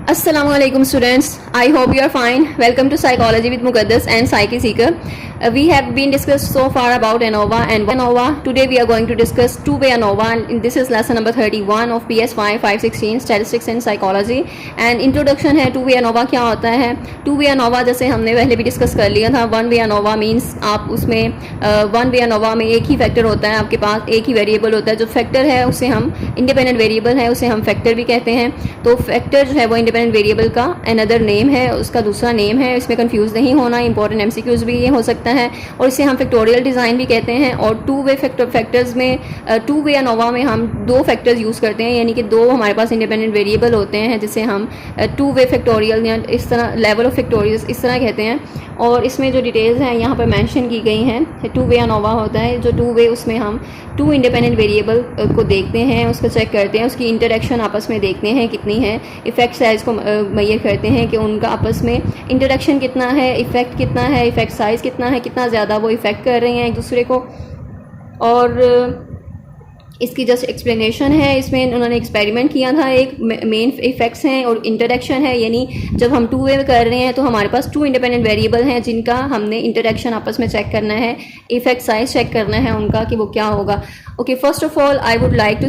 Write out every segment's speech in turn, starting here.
Assalamualaikum students. I hope you are fine. Welcome to Psychology with Muqaddas and Psyche Seeker. We have been discussed so far about ANOVA and ANOVA. Today we are going to discuss two-way ANOVA, and this is lesson number 31 of PS5 516 Statistics and Psychology. And introduction है two-way ANOVA क्या होता है. Two-way ANOVA जैसे हमने पहले भी discuss कर लिया था. One-way ANOVA मीन्स आप उसमें one-way ANOVA में एक ही फैक्टर होता है, आपके पास एक ही वेरिएबल होता है. जो फैक्टर है उसे हम इंडिपेंडेंट वेरिएबल है उसे हम फैक्टर भी कहते हैं. तो फैक्टर जो है वो इंडिपेंडेंट वेरिएबल का अनदर नेम है, उसका दूसरा नेम है. इसमें कंफ्यूज नहीं होना. इंपॉर्टेंट एमसीक्यूज भी ये हो सकता है और इसे हम फैक्टोरियल डिज़ाइन भी कहते हैं. और टू वे फैक्टर्स में टू वे ANOVA में हम दो फैक्टर्स यूज़ करते हैं, यानी कि दो हमारे पास इंडिपेंडेंट वेरिएबल होते हैं जिसे हम टू वे फैक्टोरियल या इस तरह लेवल ऑफ फैक्टोरियल इस तरह कहते हैं. और इसमें जो डिटेल्स हैं यहाँ पर मेंशन की गई हैं. टू वे ANOVA होता है जो टू वे, उसमें हम टू इंडिपेंडेंट वेरिएबल को देखते हैं, उसको चेक करते हैं, उसकी इंटरेक्शन आपस में देखते हैं कितनी है, इफ़ेक्ट साइज़ को मैयर करते हैं कि उनका आपस में इंटरेक्शन कितना है, इफ़ेक्ट कितना है, इफ़ेक्ट साइज़ कितना है, कितना ज़्यादा वो इफ़ेक्ट कर रहे हैं एक दूसरे को. और इसकी जस्ट एक्सप्लेनेशन है. इसमें उन्होंने एक्सपेरिमेंट किया था. एक मेन इफेक्ट्स हैं और इंटरेक्शन है, यानी जब हम टू वे कर रहे हैं तो हमारे पास टू इंडिपेंडेंट वेरिएबल हैं जिनका हमने इंटरेक्शन आपस में चेक करना है, इफेक्ट साइज चेक करना है उनका कि वो क्या होगा. Okay, first of all I would like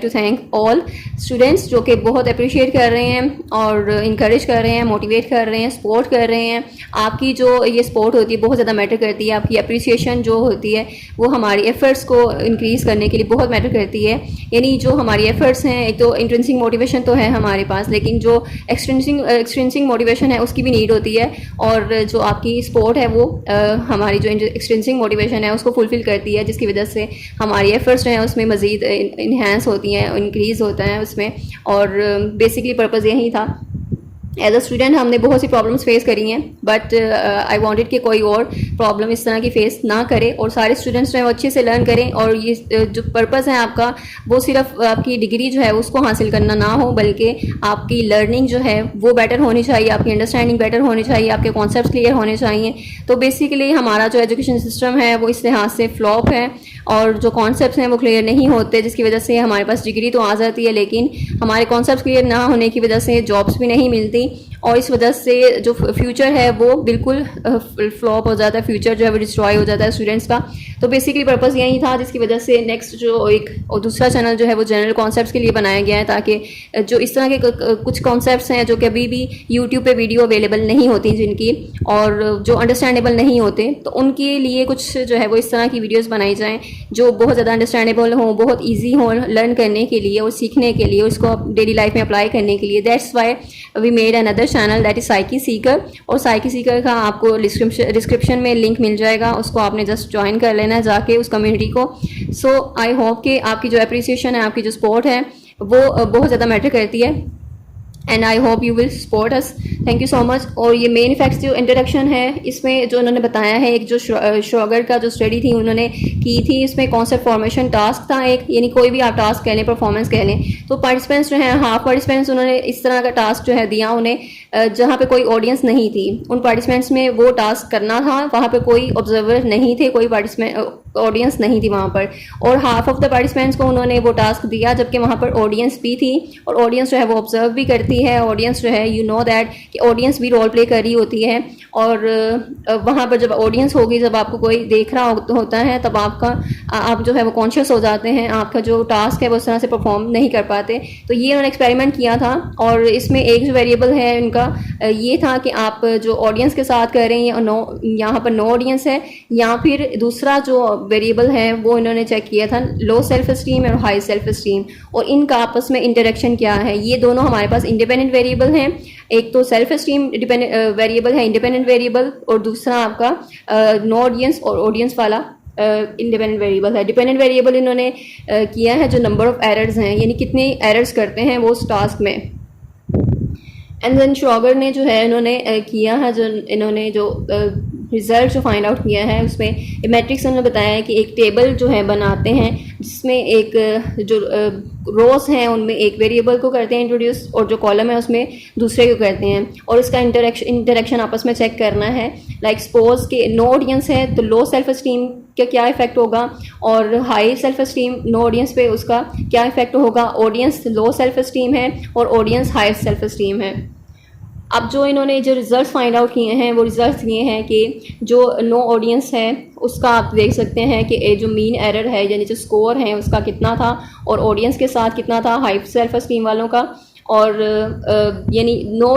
to thank all students जो कि बहुत अप्रिशिएट कर रहे हैं और इंकरेज कर रहे हैं, मोटिवेट कर रहे हैं, सपोर्ट कर रहे हैं. आपकी जो ये सपोर्ट होती है बहुत ज़्यादा मैटर करती है. आपकी अप्रिसिएशन जो होती है वो हमारी एफर्ट्स को इंक्रीज़ करने के लिए बहुत मैटर करती है. यानी जो हमारी एफर्ट्स हैं, एक तो इंट्रिंसिक मोटिवेशन तो है हमारे पास, लेकिन जो एक्सट्रिंसिक मोटिवेशन है उसकी भी नीड होती है. और जो आपकी सपोर्ट है वो हमारी जो एक्सट्रिंसिक मोटिवेशन है उसको फुलफिल करती है, जिसकी वजह से हमारी एफर्ट्स जो हैं उसमें मज़ीद इन्हेंस होती हैं, इंक्रीज़ होता है उसमें. और बेसिकली पर्पज़ यही था. एज अ स्टूडेंट हमने बहुत सी प्रॉब्लम्स फेस करी हैं, बट आई वांटेड कि कोई और प्रॉब्लम इस तरह की फेस ना करे और सारे स्टूडेंट्स जो हैं वो अच्छे से लर्न करें. और ये जो पर्पज़ है आपका वो सिर्फ आपकी डिग्री जो है उसको हासिल करना ना हो, बल्कि आपकी लर्निंग जो है वो बेटर होनी चाहिए, आपकी अंडरस्टैंडिंग बेटर होनी चाहिए, आपके कॉन्सेप्ट क्लियर होने चाहिए. तो बेसिकली हमारा जो एजुकेशन सिस्टम है वो इस लिहाज से फ्लॉप है और जो कॉन्सेप्ट्स हैं वो क्लियर नहीं होते, जिसकी वजह से हमारे पास डिग्री तो आ जाती है लेकिन हमारे कॉन्सेप्ट्स क्लियर ना होने की वजह से जॉब्स भी नहीं मिलती. और इस वजह से जो फ्यूचर है वो बिल्कुल फ्लॉप हो जाता है, फ्यूचर जो है वो डिस्ट्रॉय हो जाता है स्टूडेंट्स का. तो बेसिकली पर्पज़ यही था, जिसकी वजह से नेक्स्ट जो एक और दूसरा चैनल जो है वो जनरल कॉन्सेप्ट्स के लिए बनाया गया है, ताकि जो इस तरह के कुछ कॉन्सेप्ट्स हैं जो कि अभी भी यूट्यूब पे वीडियो अवेलेबल नहीं होती जिनकी, और जो अंडरस्टैंडेबल नहीं होते, तो उनके लिए कुछ जो है वो इस तरह की वीडियोज़ बनाई जाएँ जो बहुत ज़्यादा अंडरस्टैंडेबल हों, बहुत ईजी हों लर्न करने के लिए और सीखने के लिए, उसको डेली लाइफ में अप्लाई करने के लिए. That's why we made another channel that is Psyche Seeker. और साइकी सीकर का आपको डिस्क्रिप्शन में लिंक मिल जाएगा, उसको आपने जस्ट ज्वाइन कर लेना है जाके उस कम्युनिटी को. सो आई होप कि आपकी जो अप्रिसिएशन है, आपकी जो सपोर्ट है वो बहुत ज़्यादा मैटर करती है. And I hope you will support us. Thank you so much. और ये मेन फैक्ट्स जो इंट्रोडक्शन है इसमें जो उन्होंने बताया है, एक जो श्रोगर का जो स्टडी थी उन्होंने की थी, इसमें कॉन्सेप्ट फॉर्मेशन टास्क था एक, यानी कोई भी आप टास्क कह लें, परफॉर्मेंस कह लें. तो पार्टिसिपेंट्स जो हैं, हाफ पार्टिसिपेंट्स, उन्होंने इस तरह का टास्क जो है दिया उन्हें जहाँ पे कोई ऑडियंस नहीं थी. उन पार्टिसिपेंट्स में वो टास्क करना था, वहाँ पे कोई ऑब्जर्वर नहीं थे, कोई पार्टिसिपेंट ऑडियंस नहीं थी वहाँ पर. और हाफ ऑफ द पार्टिसिपेंट्स को उन्होंने वो टास्क दिया, जबकि वहाँ पर ऑडियंस भी थी और ऑडियंस जो है वो ऑब्जर्व भी करती है. ऑडियंस जो है, यू नो दैट कि ऑडियंस भी रोल प्ले कर रही होती है. और वहाँ पर जब ऑडियंस होगी, जब आपको कोई देख रहा होता है, तब आप जो है वो कॉन्शियस हो जाते हैं, आपका जो टास्क है वो उस तरह से परफॉर्म नहीं कर पाते. तो ये उन्होंने एक्सपेरिमेंट किया था. और इसमें एक जो वेरिएबल है उनका ये था कि आप जो ऑडियंस के साथ कर रहे हैं या यहाँ पर नो ऑडियंस है, या फिर दूसरा जो वेरिएबल है वो इन्होंने चेक किया था, लो सेल्फ स्टीम और हाई सेल्फ स्टीम, और इनका आपस में इंटरेक्शन क्या है. ये दोनों हमारे पास इंडिपेंडेंट वेरिएबल हैं. एक तो सेल्फ स्टीम वेरिएबल है, इंडिपेंडेंट वेरिएबल, और दूसरा आपका नो ऑडियंस और ऑडियंस वाला इंडिपेंडेंट वेरिएबल है. डिपेंडेंट वेरिएबल इन्होंने किया है जो नंबर ऑफ एरर्स हैं, यानी कितने एरर्स करते हैं वो उस टास्क में. एंड देन श्रोगर ने जो है इन्होंने किया है, जो इन्होंने जो रिज़ल्ट जो फाइंड आउट किया है उसमें मैट्रिक्स उन्होंने बताया है कि एक टेबल जो है बनाते हैं जिसमें एक जो रोज हैं उनमें एक वेरिएबल को करते हैं इंट्रोड्यूस, और जो कॉलम है उसमें दूसरे को करते हैं, और इसका इंटरेक्शन आपस में चेक करना है। लाइक सपोज कि नो ऑडियंस है तो लो सेल्फ एस्टीम का क्या इफेक्ट होगा, और high self esteem no audience पे उसका क्या इफेक्ट होगा। ऑडियंस लो सेल्फ एस्टीम है और ऑडियंस हाई सेल्फ एस्टीम है। अब जो इन्होंने जो रिजल्ट फाइंड आउट किए हैं वो रिजल्ट ये हैं कि जो नो ऑडियंस है उसका आप देख सकते हैं कि जो मीन एरर है यानी जो स्कोर है उसका कितना था, और ऑडियंस के साथ कितना था हाई सेल्फ एस्टीम वालों का। और यानी नो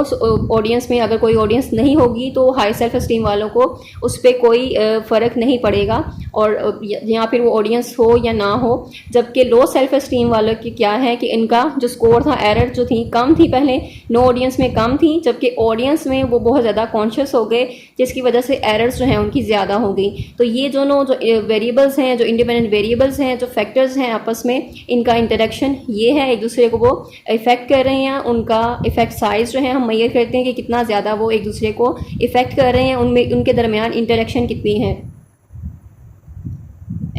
ऑडियंस में अगर कोई ऑडियंस नहीं होगी तो हाई सेल्फ एस्टीम वालों को उस पर कोई फ़र्क नहीं पड़ेगा, और या फिर वो ऑडियंस हो या ना हो। जबकि लो सेल्फ एस्टीम वालों की क्या है कि इनका जो स्कोर था, एरर जो थी कम थी, पहले नो ऑडियंस में कम थी, जबकि ऑडियंस में वो बहुत ज़्यादा कॉन्शियस हो गए, जिसकी वजह से एरर्स जो हैं उनकी ज़्यादा हो गई। तो ये दोनों जो वेरिएबल्स हैं, जो इंडिपेंडेंट वेरिएबल्स हैं, जो फैक्टर्स हैं आपस में, इनका इंटरेक्शन ये है, एक दूसरे को वो इफेक्ट कर रहे हैं। उनका इफेक्ट साइज जो है हम मेजर करते हैं कि कितना ज़्यादा वो एक दूसरे को इफेक्ट कर रहे हैं, उनमें उनके दरमियान इंटरेक्शन कितनी है।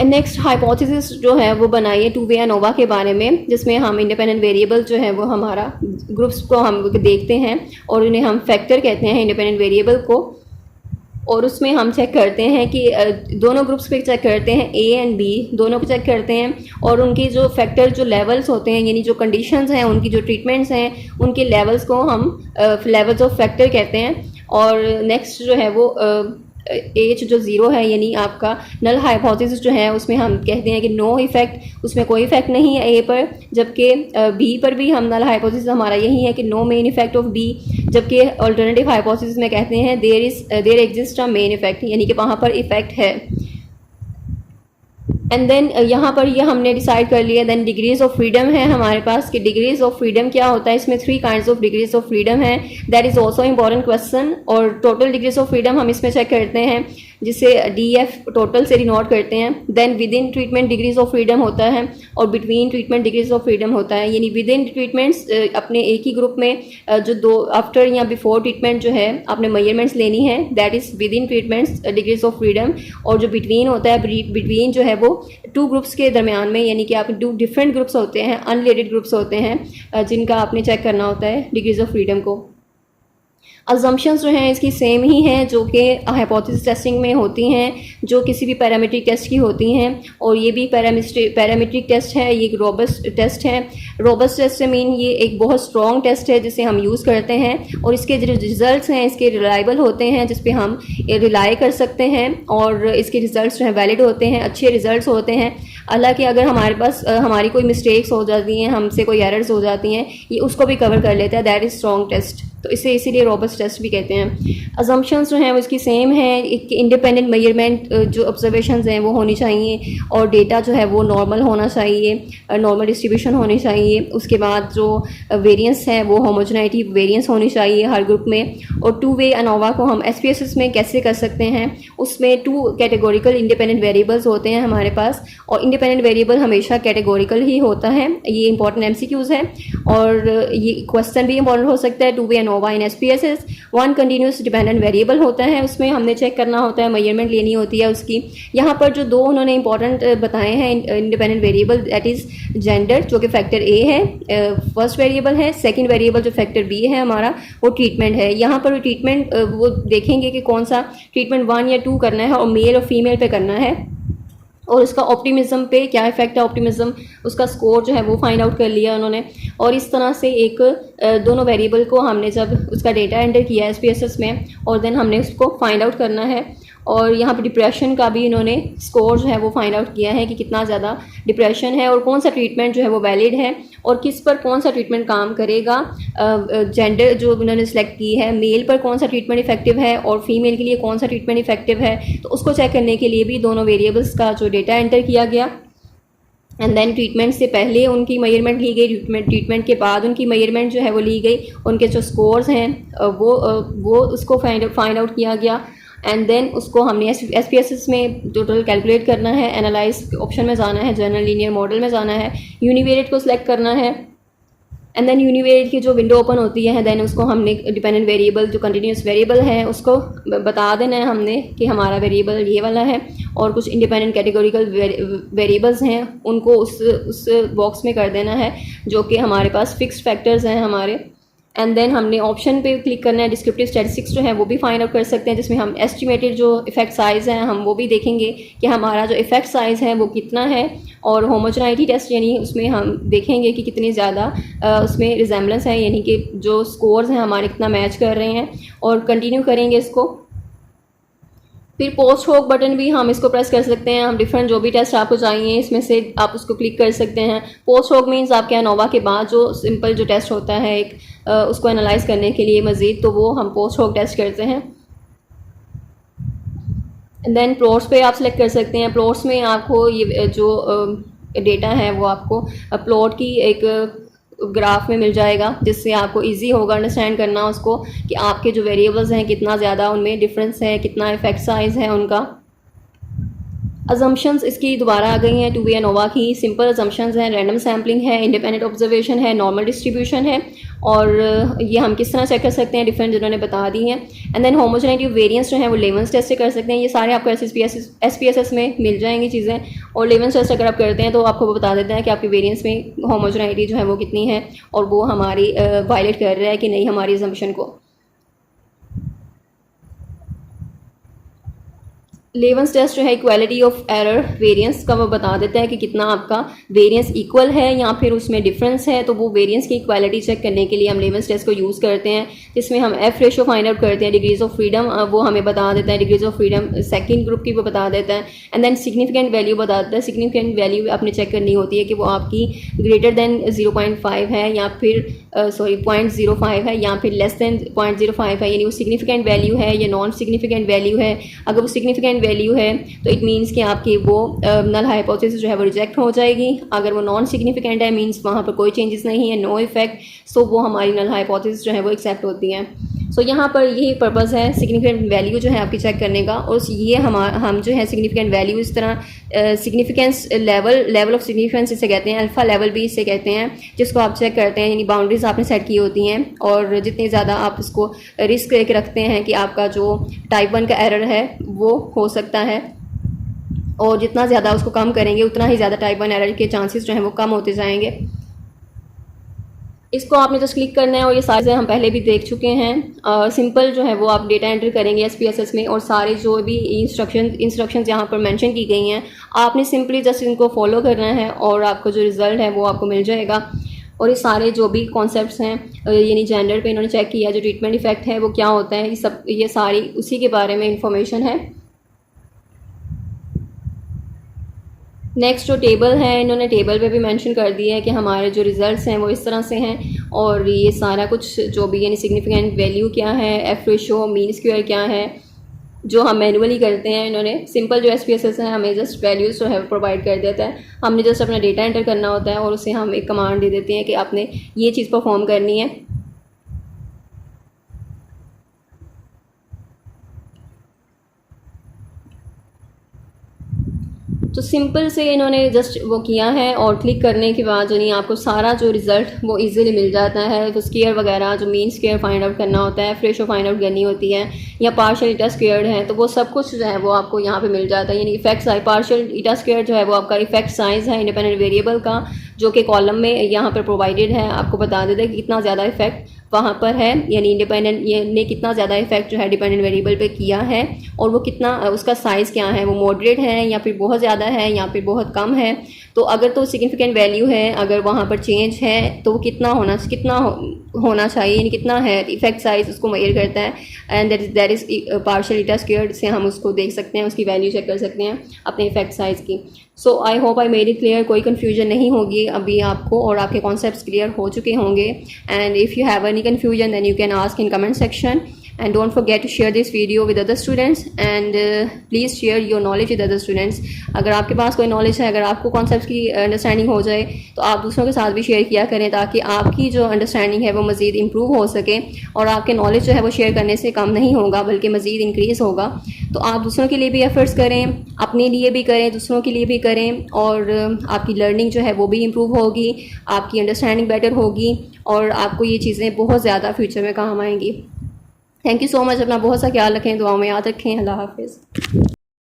नेक्स्ट हाइपोथेसिस जो है वो बनाई है टू वे एनोवा के बारे में, जिसमें हम इंडिपेंडेंट वेरिएबल जो है वो हमारा ग्रुप्स को हम देखते हैं और उन्हें हम फैक्टर कहते हैं इंडिपेंडेंट वेरिएबल को, और उसमें हम चेक करते हैं कि दोनों ग्रुप्स पे चेक करते हैं, ए एंड बी दोनों को चेक करते हैं, और उनकी जो फैक्टर जो लेवल्स होते हैं यानी जो कंडीशंस हैं, उनकी जो ट्रीटमेंट्स हैं, उनके लेवल्स को हम लेवल्स ऑफ फैक्टर कहते हैं। और नेक्स्ट जो है वो एच जो ज़ीरो है यानी आपका नल हाइपोथेसिस जो है उसमें हम कहते हैं कि नो इफेक्ट, उसमें कोई इफेक्ट नहीं है ए पर, जबकि बी पर भी हम नल हाइपोथेसिस हमारा यही है कि no main effect of B, जबकि अल्टरनेटिव हाइपोथेसिस में कहते हैं there exist a main effect, यानी कि वहाँ पर इफेक्ट है। एंड देन यहाँ पर ये हमने डिसाइड कर लिया। देन डिग्रीज ऑफ फ्रीडम है हमारे पास कि डिग्रीज ऑफ फ्रीडम क्या होता है। इसमें 3 kinds of degrees of freedom है, that is also important question. और टोटल डिग्रीज ऑफ फ्रीडम हम इसमें चेक करते हैं, जिसे DF टोटल से डिनोट करते हैं। Then within treatment degrees of freedom होता है, और between treatment degrees of freedom होता है। यानी विद इन ट्रीटमेंट्स अपने एक ही ग्रुप में जो दो आफ्टर या बिफोर ट्रीटमेंट जो है आपने मेजरमेंट्स लेनी है, that is with in treatments degrees of freedom. और जो बिटवीन होता है, बिटवीन जो है वो 2 ग्रुप्स के दरमियान में, यानी कि आप 2 डिफरेंट ग्रुप्स होते हैं, अनरिलेटेड ग्रुप्स होते हैं, जिनका आपने चेक करना होता है डिग्रीज ऑफ फ्रीडम को। अजम्पशंस जो हैं इसकी सेम ही हैं जो कि हाइपोथेसिस टेस्टिंग में होती हैं, जो किसी भी पैरामीट्रिक टेस्ट की होती हैं, और ये भी पैरामीट्रिक टेस्ट है, ये एक रोबस्ट टेस्ट है। रोबस्ट टेस्ट से मीन ये एक बहुत स्ट्रॉन्ग टेस्ट है जिसे हम यूज़ करते हैं, और इसके जो रिजल्ट्स हैं इसके रिलायबल होते हैं, जिस पे हम रिलाई कर सकते हैं, और इसके रिजल्ट्स जो हैं वैलिड होते हैं, अच्छे रिजल्ट्स होते हैं। हालांकि अगर हमारे पास हमारी कोई मिस्टेक्स हो जाती हैं, हमसे कोई एरर्स हो जाती हैं, ये उसको भी कवर कर लेता है, दैट इज़ स्ट्रॉन्ग टेस्ट। तो इसे इसीलिए रोबस्ट टेस्ट भी कहते हैं। अजम्पशंस जो हैं वो इसकी सेम है, एक इंडिपेंडेंट मेजरमेंट जो ऑब्जर्वेशंस हैं वो होनी चाहिए, और डेटा जो है वो नॉर्मल होना चाहिए, नॉर्मल डिस्ट्रीब्यूशन होनी चाहिए। उसके बाद जो वेरिएंस है वो होमोजेनिटी वेरिएंस होनी चाहिए हर ग्रुप में। और टू वे एनोवा को हम SPSS में कैसे कर सकते हैं, उसमें 2 कैटेगोरिकल इंडिपेंडेंट वेरिएबल्स होते हैं हमारे पास, और इंडिपेंडेंट वेरिएबल हमेशा कैटेगोरिकल ही होता है। ये इंपॉर्टेंट MCQs है, और ये क्वेश्चन भी इंपॉर्टेंट हो सकता है। टू वे एनोवा इन SPSS 1 कंटिन्यूस डिपेंडेंट वेरिएबल होता है, उसमें हमने चेक करना होता है, मेजरमेंट लेनी होती है उसकी। यहाँ पर जो 2 उन्होंने इंपॉर्टेंट बताए हैं independent variable, that is gender जो कि फैक्टर A है, फर्स्ट वेरिएबल है। सेकंड वेरिएबल जो फैक्टर B है हमारा, वो ट्रीटमेंट है। यहाँ पर ट्रीटमेंट वो देखेंगे कि कौन सा ट्रीटमेंट 1 या 2 करना है, और मेल और फीमेल पे करना है, और उसका ऑप्टिमिज्म पे क्या इफेक्ट है, ऑप्टिमिज्म उसका स्कोर जो है वो फाइंड आउट कर लिया उन्होंने। और इस तरह से एक दोनों वेरिएबल को हमने जब उसका डेटा एंटर किया SPSS में, और देन हमने उसको फाइंड आउट करना है। और यहाँ पर डिप्रेशन का भी इन्होंने स्कोर जो है वो फाइंड आउट किया है कि कितना ज़्यादा डिप्रेशन है, और कौन सा ट्रीटमेंट जो है वो वैलिड है, और किस पर कौन सा ट्रीटमेंट काम करेगा। जेंडर जो उन्होंने सेलेक्ट की है, मेल पर कौन सा ट्रीटमेंट इफेक्टिव है और फीमेल के लिए कौन सा ट्रीटमेंट इफेक्टिव है, तो उसको चेक करने के लिए भी दोनों वेरिएबल्स का जो डेटा एंटर किया गया। एंड देन ट्रीटमेंट से पहले उनकी मेजरमेंट ली गई, ट्रीटमेंट के बाद उनकी मेजरमेंट जो है वो ली गई, उनके जो स्कोर्स हैं वो उसको फाइंड आउट किया गया। एंड देन उसको हमने SPSS में टोटल कैलकुलेट करना है, एनालाइज ऑप्शन में जाना है, जनरल लीनियर मॉडल में जाना है, यूनिवेरिएट को सिलेक्ट करना है, एंड देन यूनिवेरिएट की जो विंडो ओपन होती है देन उसको हमने डिपेंडेंट वेरिएबल जो कंटिन्यूस वेरिएबल है उसको बता देना है हमने कि हमारा वेरिएबल ये वाला है, और कुछ इंडिपेंडेंट कैटेगोरिकल वेरिएबल्स हैं उनको उस बॉक्स में कर देना है जो कि हमारे पास फिक्स्ड फैक्टर्स हैं हमारे। एंड देन हमने ऑप्शन पे क्लिक करना है, डिस्क्रिप्टिव स्टैटिस्टिक्स जो है वो भी फाइंड आउट कर सकते हैं, जिसमें हम एस्टिमेटेड जो इफेक्ट साइज़ है हम वो भी देखेंगे कि हमारा जो इफेक्ट साइज़ है वो कितना है, और होमोजेनिटी टेस्ट यानी उसमें हम देखेंगे कि कितनी ज़्यादा उसमें रिजेम्बलेंस है, यानी कि जो स्कोर्स हैं हमारे कितना मैच कर रहे हैं, और कंटिन्यू करेंगे इसको। फिर पोस्ट होक बटन भी हम इसको प्रेस कर सकते हैं, हम डिफरेंट जो भी टेस्ट आपको चाहिए इसमें से आप उसको क्लिक कर सकते हैं। पोस्ट होक मीन्स आपके एनोवा के बाद जो सिंपल जो टेस्ट होता है एक उसको एनालाइज करने के लिए मज़ीद, तो वो हम पोस्ट होक टेस्ट करते हैं। देन प्लॉट्स पे आप सेलेक्ट कर सकते हैं। प्लॉट्स में आपको ये जो डेटा है वो आपको प्लॉट की एक ग्राफ में मिल जाएगा, जिससे आपको इजी होगा अंडरस्टैंड करना उसको कि आपके जो वेरिएबल्स हैं कितना ज़्यादा उनमें डिफरेंस है, कितना इफेक्ट साइज़ है उनका। अजम्पशंस इसकी दोबारा आ गई हैं 2V एनोवा की। सिंपल अजम्पशंस हैं, रैंडम सैम्पलिंग है, इंडिपेंडेंट ऑब्जर्वेशन है, नॉर्मल डिस्ट्रीब्यूशन है, और ये हम किस तरह चेक कर सकते हैं डिफरेंट जिन्होंने बता दी हैं। एंड देन होमोजेनिटी वेरिएंस जो है वो लेवेंस टेस्ट से कर सकते हैं। ये सारे आपको SPSS में मिल जाएंगी चीज़ें, और लेवेंस टेस्ट अगर आप करते हैं तो आपको वो बता देता है कि आपके वेरिएंस में होमोजेनिटी जो है वो कितनी है, और वो हमारी वायलेट कर रहा है कि नहीं हमारी अजम्पशन को। लेवेंस टेस्ट जो है इक्वालिटी ऑफ एरर वेरिएंस का वो बता देता है कि कितना आपका वेरिएंस इक्वल है या फिर उसमें डिफरेंस है, तो वो वेरिएंस की इक्वालिटी चेक करने के लिए हम लेवेंस टेस्ट को यूज़ करते हैं, जिसमें हम एफ रेशो फाइंड आउट करते हैं। डिग्रीज ऑफ फ्रीडम वो हमें बता देता है, degrees of freedom second group की वो बता देता है। एंड देन सिग्निफिकेंट वैल्यू बता देता है। सिग्निफिकेंट वैल्यू आपने चेक करनी होती है कि वो आपकी ग्रेटर देन 0.5 है या फिर 0.05 है या फिर लेस देन 0.05 है, यानी वो सिग्निफिकेंट वैल्यू है या नॉन सिग्निफिकेंट वैल्यू है। अगर वो सिग्निफिकेंट वैल्यू है तो इट मीन्स कि आपकी वो नल हाइपोथेसिस जो है वो रिजेक्ट हो जाएगी। अगर वो नॉन सिग्निफिकेंट है मीन्स वहाँ पर कोई चेंजेस नहीं है, नो इफेक्ट, सो वो हमारी नल हाइपोथेसिस जो है वो एक्सेप्ट होती हैं। सो यहाँ पर यही पर्पज़ है सिग्निफिकेंट वैल्यू जो है आपकी चेक करने का, और ये हम जो है सिग्निफिकेंट वैल्यू इस तरह सिग्निफिकेंस लेवल ऑफ सिग्निफिकेंस इसे कहते हैं, अल्फ़ा लेवल भी इसे कहते हैं, जिसको आप चेक करते हैं, यानी बाउंड्रीज आपने सेट की होती हैं, और जितनी ज़्यादा आप उसको रिस्क लेके रखते हैं कि आपका जो टाइप 1 का एरर है वो हो सकता है, और जितना ज़्यादा उसको कम करेंगे उतना ही ज़्यादा टाइप 1 एरर के चांसेस जो हैं वो कम होते जाएंगे। इसको आपने जस्ट क्लिक करना है, और ये सारे हम पहले भी देख चुके हैं। सिंपल जो है वो आप डेटा एंटर करेंगे SPSS में, और सारे जो भी इंस्ट्रक्शंस यहाँ पर मेंशन की गई हैं आपने सिंपली जस्ट इनको फॉलो करना है, और आपको जो रिज़ल्ट है वो आपको मिल जाएगा। और ये सारे जो भी कॉन्सेप्ट्स हैं यानी जेंडर पे इन्होंने चेक किया, जो ट्रीटमेंट इफेक्ट है वो क्या होता है, ये सारी उसी के बारे में इंफॉर्मेशन है। नेक्स्ट जो टेबल है इन्होंने टेबल पे भी मेंशन कर दिया है कि हमारे जो रिज़ल्ट्स हैं वो इस तरह से हैं, और ये सारा कुछ जो भी यानी सिग्निफिकेंट वैल्यू क्या है, एफ रेशो, मीन स्क्वायर क्या है, जो हम मैनुअली करते हैं। इन्होंने सिंपल जो SPSS है हमें जस्ट वैल्यूज़ जो है प्रोवाइड कर देता है, हमने जस्ट अपना डेटा एंटर करना होता है, और उसे हम एक कमांड दे देते हैं कि आपने ये चीज़ परफॉर्म करनी है। तो सिंपल से इन्होंने जस्ट वो किया है, और क्लिक करने के बाद यानी आपको सारा जो रिज़ल्ट वो इजीली मिल जाता है। तो स्क्वायर वगैरह जो मीन स्क्वायर फाइंड आउट करना होता है, फ्रेशो फाइंड आउट करनी होती है, या पार्शियल ईटा स्क्वायर्ड है, तो वो सब कुछ जो है वो आपको यहाँ पे मिल जाता है। यानी effect size partial eta square जो है वो आपका इफेक्ट साइज़ है इंडिपेंडेंट वेरिएबल का, जो कि कॉलम में यहाँ पर प्रोवाइडेड है, आपको बता देता है कि कितना ज़्यादा इफेक्ट वहाँ पर है, यानी इंडिपेंडेंट ये ने कितना ज़्यादा इफेक्ट जो है डिपेंडेंट वेरिएबल पे किया है, और वो कितना उसका साइज़ क्या है, वो मॉडरेट है या फिर बहुत ज़्यादा है या फिर बहुत कम है। तो अगर तो सिग्निफिकेंट वैल्यू है, अगर वहाँ पर चेंज है तो वो कितना होना चाहिए, यानी कितना है इफेक्ट साइज उसको मेजर करता है। And that is partial eta squared से हम उसको देख सकते हैं, उसकी वैल्यू चेक कर सकते हैं अपने इफेक्ट साइज़ की। So I hope I made it clear, कोई कन्फ्यूजन नहीं होगी अभी आपको, और आपके कॉन्सेप्ट्स क्लियर हो चुके होंगे। And if you have any confusion then you can ask in comment section. and don't forget to share this video with other students and please share your knowledge with other students. अगर आपके पास कोई knowledge है, अगर आपको concept की understanding हो जाए तो आप दूसरों के साथ भी शेयर किया करें ताकि आपकी जो अंडरस्टैंडिंग है वो मज़ीद इम्प्रूव हो सके और आपके नॉलेज जो है वो शेयर करने से कम नहीं होगा बल्कि मज़ीद इंक्रीज़ होगा। तो आप दूसरों के लिए भी एफ़र्ट्स करें, अपने लिए भी करें, दूसरों के लिए भी करें और आपकी लर्निंग जो है वो भी इम्प्रूव होगी, आपकी अंडरस्टैंडिंग बेटर होगी और आपको ये चीज़ें बहुत ज़्यादा फ्यूचर में काम आएंगी। Thank you so much. अपना बहुत सा ख्याल रखें, दुआओं में याद रखें। अल्लाह हाफ़िज़।